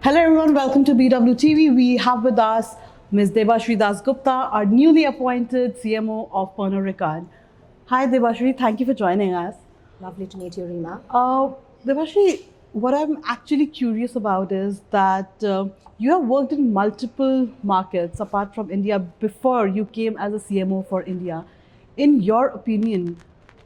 Hello everyone, welcome to BWTV. We have with us Ms. Debasree Dasgupta, our newly appointed CMO of Pernod Ricard. Hi Debasree, thank you for joining us. Lovely to meet you, Reema. Debasree, what I'm actually curious about is that you have worked in multiple markets apart from India before you came as a CMO for India. In your opinion,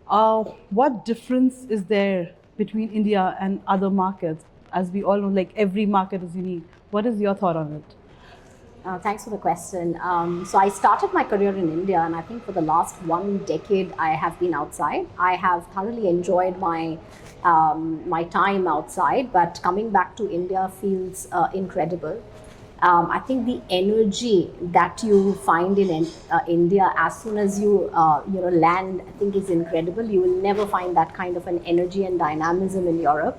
what difference is there between India and other markets? As we all know, like every market is unique. What is your thought on it? Thanks for the question. So I started my career in India, and I think for the last 1 decade, I have been outside. I have thoroughly enjoyed my time outside, but coming back to India feels incredible. I think the energy that you find in India as soon as you land, I think is incredible. You will never find that kind of an energy and dynamism in Europe.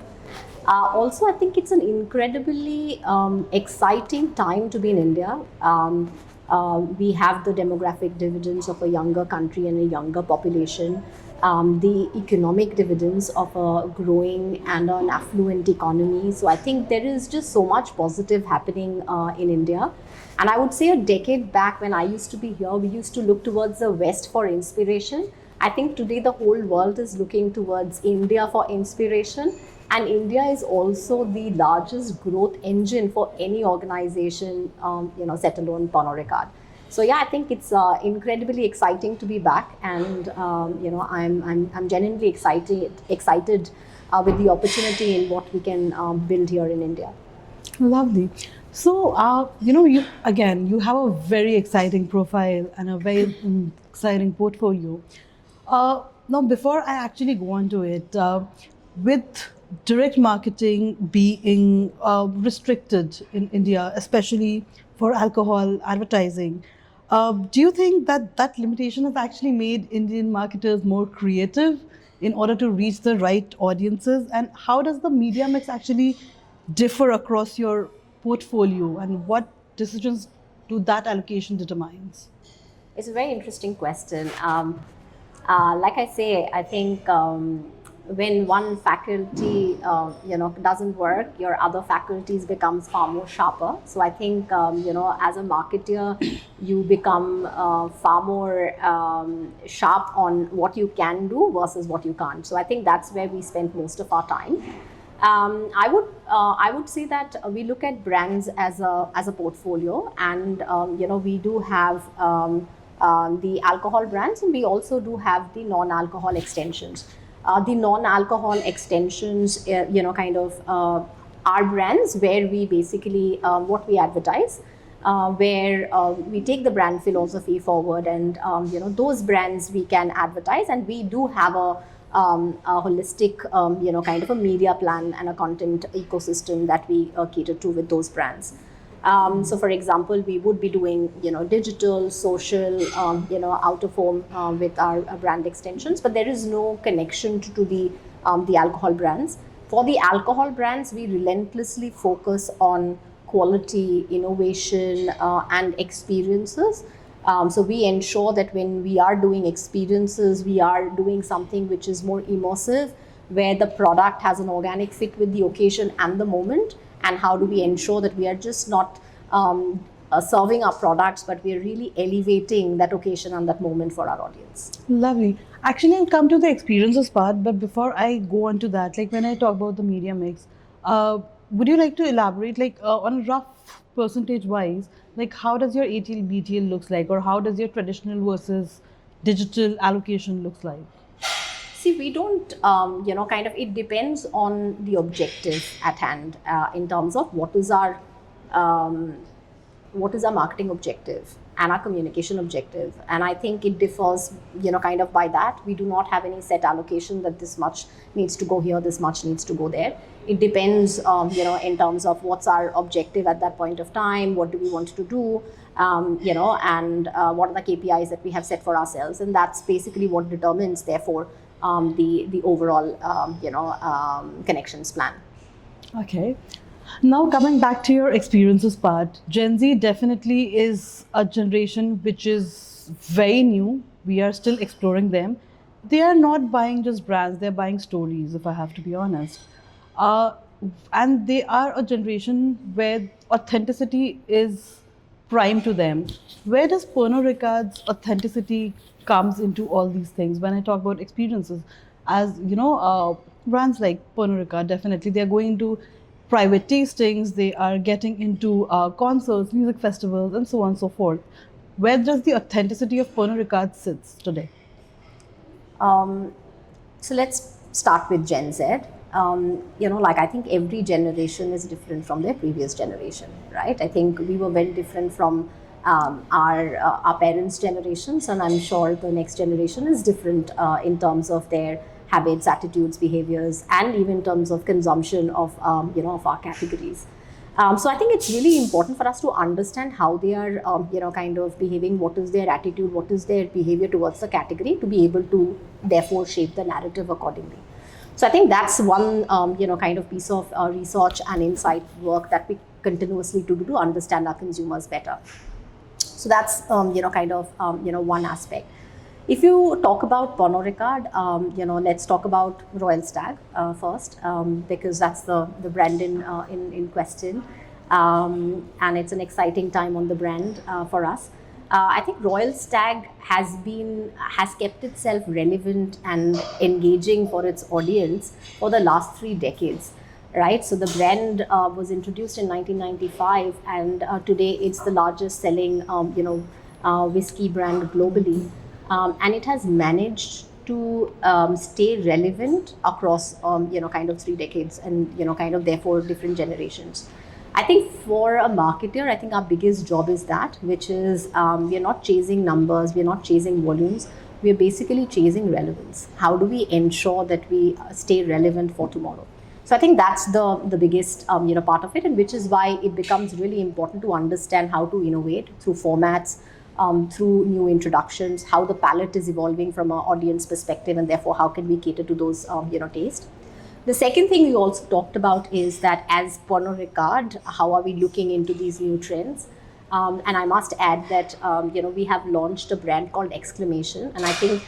Also, I think it's an incredibly exciting time to be in India. We have the demographic dividends of a younger country and a younger population, the economic dividends of a growing and an affluent economy. So I think there is just so much positive happening in India. And I would say a decade back when I used to be here, we used to look towards the West for inspiration. I think today the whole world is looking towards India for inspiration. And India is also the largest growth engine for any organization, set alone Pernod Ricard. So yeah, I think it's incredibly exciting to be back, and I'm genuinely excited with the opportunity in what we can build here in India. Lovely. So, you have a very exciting profile and a very exciting portfolio. Now, before I actually go on to it, with direct marketing being restricted in India, especially for alcohol advertising, do you think that that limitation has actually made Indian marketers more creative in order to reach the right audiences? And how does the media mix actually differ across your portfolio, and what decisions do that allocation determines? It's a very interesting question. Like I say, I think when one faculty doesn't work, your other faculties becomes far more sharper. So I think as a marketer, you become far more sharp on what you can do versus what you can't. So I think that's where we spend most of our time. I would say that we look at brands as a portfolio, and we do have the alcohol brands, and we also do have the non-alcohol extensions. The non-alcohol extensions, are brands where we basically what we advertise, where we take the brand philosophy forward, and those brands we can advertise, and we do have a holistic, kind of a media plan and a content ecosystem that we cater to with those brands. So, for example, we would be doing, digital, social, out of home with our brand extensions, but there is no connection to the alcohol brands. For the alcohol brands, we relentlessly focus on quality, innovation, and experiences. So we ensure that when we are doing experiences, we are doing something which is more immersive, where the product has an organic fit with the occasion and the moment. And how do we ensure that we are just not serving our products, but we are really elevating that occasion and that moment for our audience. Lovely. Actually, I'll come to the experiences part, but before I go on to that, like when I talk about the media mix, would you like to elaborate, like on a rough percentage wise, like how does your ATL BTL looks like, or how does your traditional versus digital allocation looks like? See, we don't, it depends on the objective at hand in terms of what is our marketing objective and our communication objective. And I think it differs, by that. We do not have any set allocation that this much needs to go here, this much needs to go there. It depends, in terms of what's our objective at that point of time, what do we want to do, and what are the KPIs that we have set for ourselves. And that's basically what determines, therefore, the overall connections plan. Okay. Now coming back to your experiences part, Gen Z definitely is a generation which is very new. We are still exploring them. They are not buying just brands; they're buying stories. If I have to be honest, and they are a generation where authenticity is prime to them. Where does Pernod Ricard's authenticity comes into all these things? When I talk about experiences, as you know, brands like Pernod Ricard, definitely they're going into private tastings, they are getting into concerts, music festivals, and so on and so forth. Where does the authenticity of Pernod Ricard sits today? Um, so let's start with Gen Z. Like I think every generation is different from their previous generation, right? I think we were very different from our parents' generations, and I'm sure the next generation is different in terms of their habits, attitudes, behaviors, and even in terms of consumption of of our categories. So I think it's really important for us to understand how they are, kind of behaving. What is their attitude? What is their behavior towards the category to be able to therefore shape the narrative accordingly. So I think that's one, kind of piece of research and insight work that we continuously do to understand our consumers better. So that's, one aspect. If you talk about Pernod Ricard, let's talk about Royal Stag first, because that's the brand in question, and it's an exciting time on the brand for us. I think Royal Stag has kept itself relevant and engaging for its audience for the last 3 decades. Right, so the brand was introduced in 1995, and today it's the largest selling, whiskey brand globally. And it has managed to stay relevant across kind of 3 decades, and kind of therefore different generations. I think for a marketer, I think our biggest job is that, which is we're not chasing numbers, we're not chasing volumes, we're basically chasing relevance. How do we ensure that we stay relevant for tomorrow? So I think that's the biggest part of it, and which is why it becomes really important to understand how to innovate through formats, through new introductions, how the palette is evolving from an audience perspective, and therefore how can we cater to those tastes. The second thing we also talked about is that as Pernod Ricard, how are we looking into these new trends? And I must add that we have launched a brand called Exclamation, and I think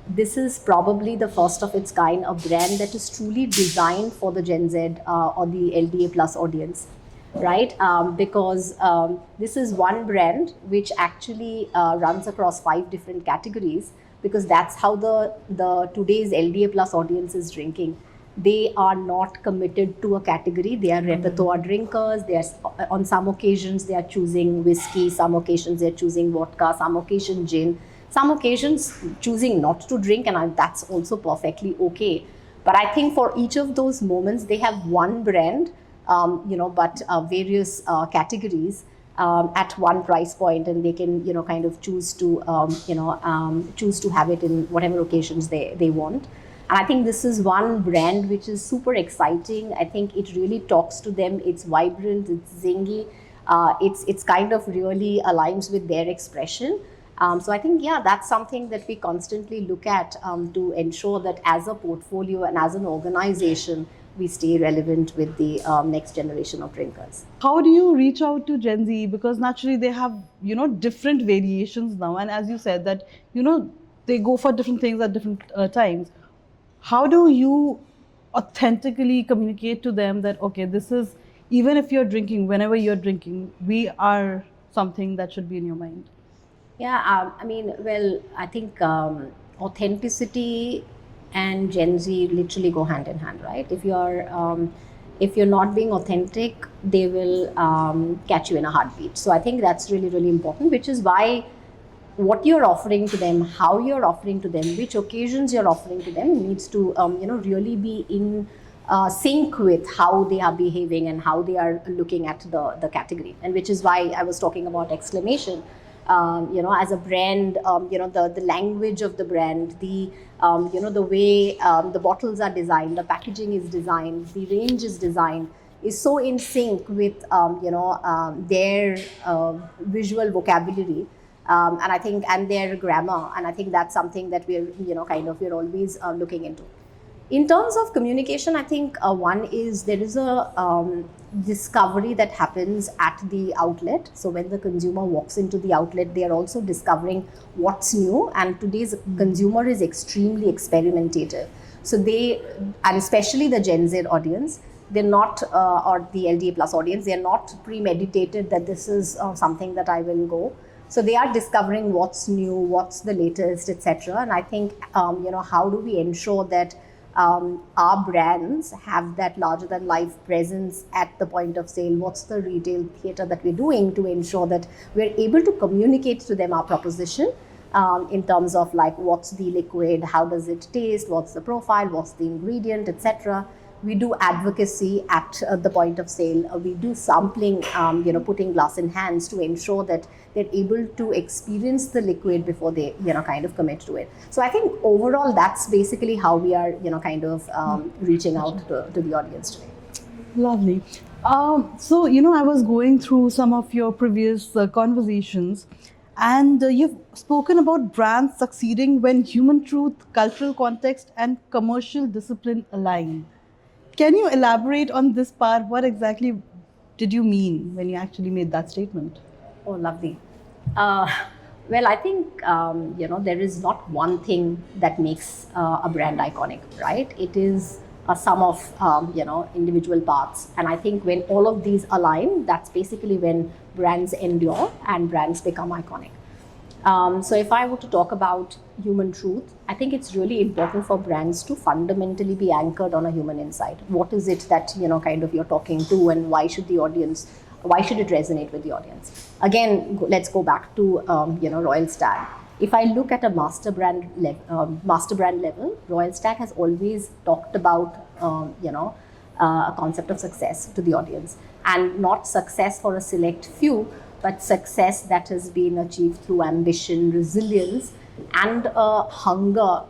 this is probably the first of its kind, a brand that is truly designed for the Gen Z or the LDA plus audience, right? Because this is one brand which actually runs across 5 different categories, because that's how the today's LDA plus audience is drinking. They are not committed to a category. They are repertoire drinkers. They are, on some occasions they are choosing whiskey, some occasions they are choosing vodka, some occasion gin, some occasions choosing not to drink, and that's also perfectly okay. But I think for each of those moments, they have one brand, but various categories at one price point, and they can, kind of choose to, choose to have it in whatever occasions they want. And I think this is one brand which is super exciting. I think it really talks to them. It's vibrant, it's zingy, it's kind of really aligns with their expression. So I think, yeah, that's something that we constantly look at to ensure that as a portfolio and as an organization, we stay relevant with the next generation of drinkers. How do you reach out to Gen Z? Because naturally they have, different variations now. And as you said that, they go for different things at different times. How do you authentically communicate to them that, okay, this is, even if you're drinking, whenever you're drinking, we are something that should be in your mind? Yeah, I think authenticity and Gen Z literally go hand in hand, right? If you're not being authentic, they will catch you in a heartbeat. So I think that's really, really important, which is why what you're offering to them, how you're offering to them, which occasions you're offering to them needs to, really be in sync with how they are behaving and how they are looking at the category. And which is why I was talking about Exclamation. As a brand, the language of the brand, the way the bottles are designed, the packaging is designed, the range is designed, is so in sync with, their visual vocabulary. And I think, and their grammar, and I think that's something that we're, we're always looking into. In terms of communication, I think one is there is a discovery that happens at the outlet. So when the consumer walks into the outlet, they are also discovering what's new. And today's consumer is extremely experimentative. So and especially the Gen Z audience, they're not, or the LDA plus audience, they're not premeditated that this is something that I will go. So they are discovering what's new, what's the latest, etc. And I think, how do we ensure that our brands have that larger than life presence at the point of sale? What's the retail theater that we're doing to ensure that we're able to communicate to them our proposition in terms of like what's the liquid, how does it taste, what's the profile, what's the ingredient, etc. We do advocacy at the point of sale. We do sampling, putting glass in hands to ensure that they're able to experience the liquid before they, kind of commit to it. So I think overall, that's basically how we are, reaching out to the audience today. Lovely. So, I was going through some of your previous conversations, and you've spoken about brands succeeding when human truth, cultural context, and commercial discipline align. Can you elaborate on this part? What exactly did you mean when you actually made that statement? Oh, lovely. Well, I think, there is not one thing that makes a brand iconic, right? It is a sum of, individual parts. And I think when all of these align, that's basically when brands endure and brands become iconic. So if I were to talk about human truth, I think it's really important for brands to fundamentally be anchored on a human insight. What is it that, you're talking to, and why should it resonate with the audience? Again, let's go back to, Royal Stag. If I look at a master brand level, Royal Stag has always talked about, a concept of success to the audience, and not success for a select few, but success that has been achieved through ambition, resilience, and hunger,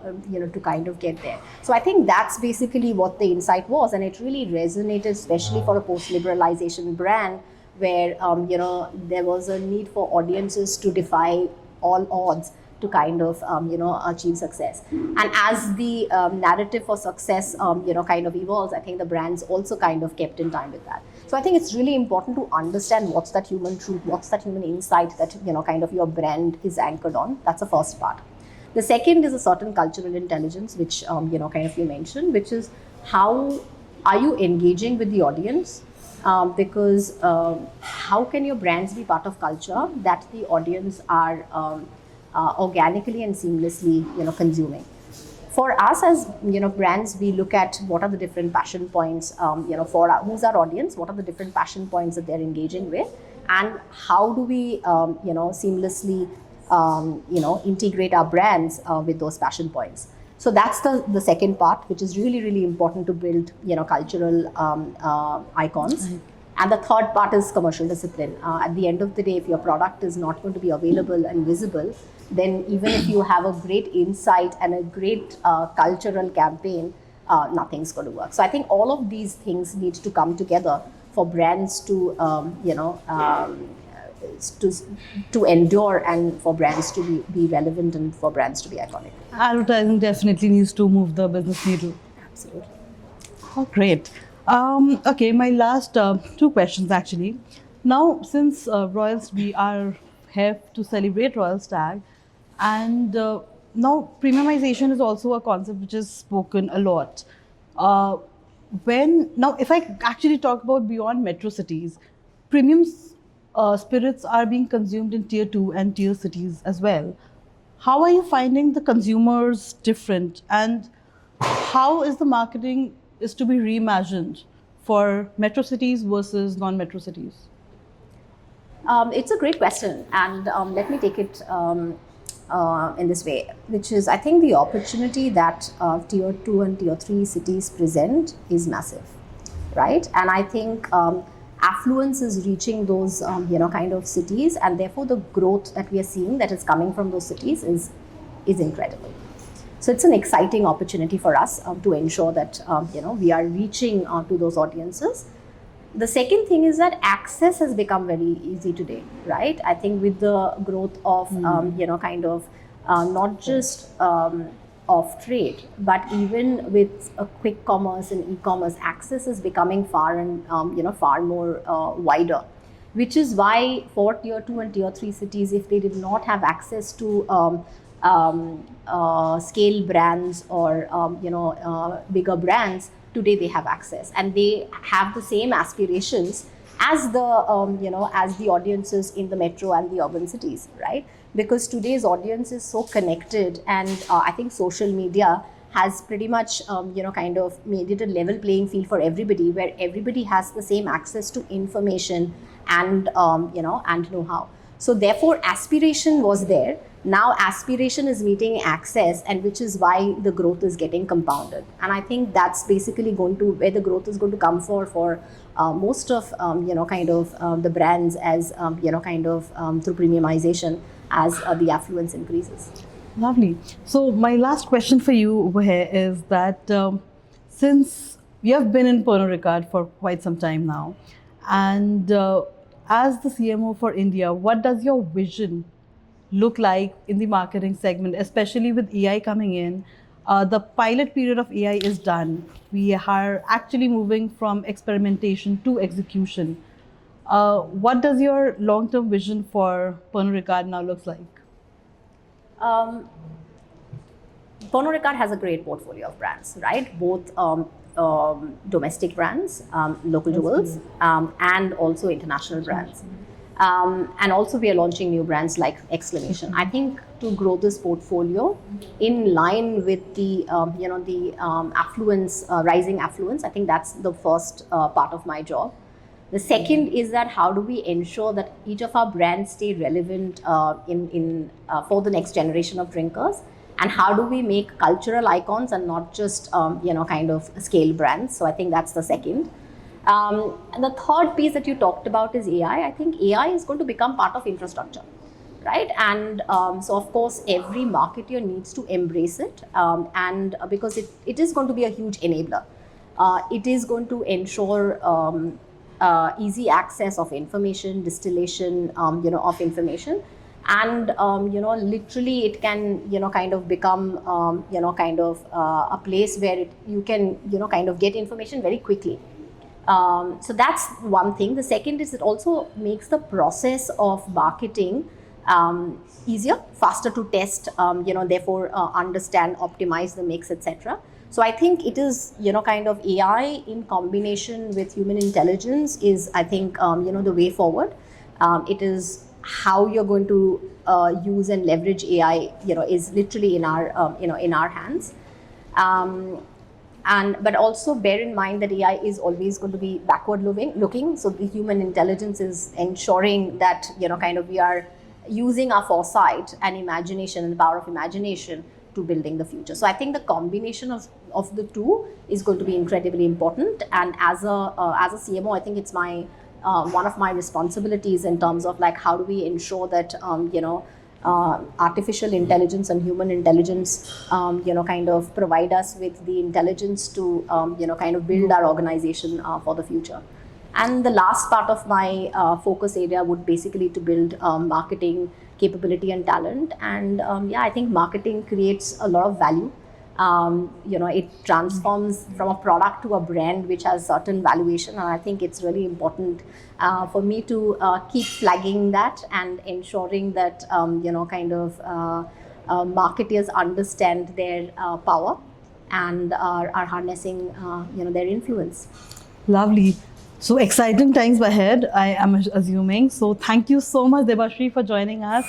to kind of get there. So I think that's basically what the insight was, and it really resonated, especially for a post-liberalization brand, where there was a need for audiences to defy all odds to kind of achieve success. And as the narrative for success kind of evolves, I think the brands also kind of kept in time with that. So I think it's really important to understand what's that human truth, what's that human insight that kind of your brand is anchored on. That's the first part. The second is a certain cultural intelligence, which kind of you mentioned, which is how are you engaging with the audience? Because how can your brands be part of culture that the audience are organically and seamlessly consuming? For us as brands, we look at what are the different passion points for who's our audience, what are the different passion points that they're engaging with, and how do we seamlessly integrate our brands with those passion points. So that's the second part, which is really, really important to build cultural icons. And the third part is commercial discipline. At the end of the day, if your product is not going to be available and visible, then even if you have a great insight and a great cultural campaign, nothing's going to work. So I think all of these things need to come together for brands to endure, and for brands to be relevant, and for brands to be iconic. Advertising definitely needs to move the business needle. Absolutely. Oh, great. Okay, my last two questions actually. Now, since we are here to celebrate Royal Stag, and now premiumization is also a concept which is spoken a lot. If I actually talk about beyond metro cities, premium spirits are being consumed in tier 2 and tier cities as well. How are you finding the consumers different, and how is the marketing is to be reimagined for metro cities versus non-metro cities? It's a great question, and let me take it in this way, which is, I think the opportunity that tier 2 and tier 3 cities present is massive, right? And I think affluence is reaching those kind of cities, and therefore the growth that we are seeing that is coming from those cities is incredible. So it's an exciting opportunity for us to ensure that we are reaching to those audiences. The second thing is that access has become very easy today, right? I think with the growth of not just of trade, but even with quick commerce and e-commerce, access is becoming far more wider. Which is why for tier 2 and tier 3 cities, if they did not have access to scale brands or bigger brands, today they have access, and they have the same aspirations as the as the audiences in the metro and the urban cities, right? Because today's audience is so connected, and I think social media has pretty much kind of made it a level playing field for everybody, where everybody has the same access to information and and know-how. So therefore aspiration was there. Now aspiration is meeting access, and which is why the growth is getting compounded. And I think that's basically going to where the growth is going to come for most of the brands, as through premiumization, as the affluence increases. Lovely. So my last question for you over here is that since you have been in Pernod Ricard for quite some time now, and as the CMO for India, what does your vision look like in the marketing segment, especially with AI coming in? The pilot period of AI is done. We are actually moving from experimentation to execution. What does your long-term vision for Pernod Ricard now looks like? Um, Pernod Ricard has a great portfolio of brands, right? Both domestic brands, local jewels, and also international brands. And also we are launching new brands like Exclamation. I think to grow this portfolio in line with the affluence, rising affluence, I think that's the first part of my job. The second is that how do we ensure that each of our brands stay relevant for the next generation of drinkers, and how do we make cultural icons and not just scale brands. So I think that's the second. And the third piece that you talked about is AI. I think AI is going to become part of infrastructure, right? And so of course every marketer needs to embrace it, and because it is going to be a huge enabler. It is going to ensure easy access of information, distillation of information, and literally it can become a place where you can get information very quickly. So that's one thing. The second is it also makes the process of marketing easier, faster to test, therefore understand, optimize the mix, etc. So I think it is AI in combination with human intelligence is, I think, the way forward. It is how you're going to use and leverage AI, is literally in our hands. But also bear in mind that AI is always going to be backward looking. So the human intelligence is ensuring that we are using our foresight and imagination and the power of imagination to building the future. So I think the combination of the two is going to be incredibly important. And as a CMO, I think it's my one of my responsibilities in terms of like how do we ensure that artificial intelligence and human intelligence provide us with the intelligence to build our organization for the future. And the last part of my focus area would basically to build marketing capability and talent. And I think marketing creates a lot of value. It transforms from a product to a brand which has certain valuation, and I think it's really important for me to keep flagging that and ensuring that marketers understand their power and are harnessing their influence. Lovely. So exciting times ahead, I am assuming. So thank you so much, Debasree, for joining us.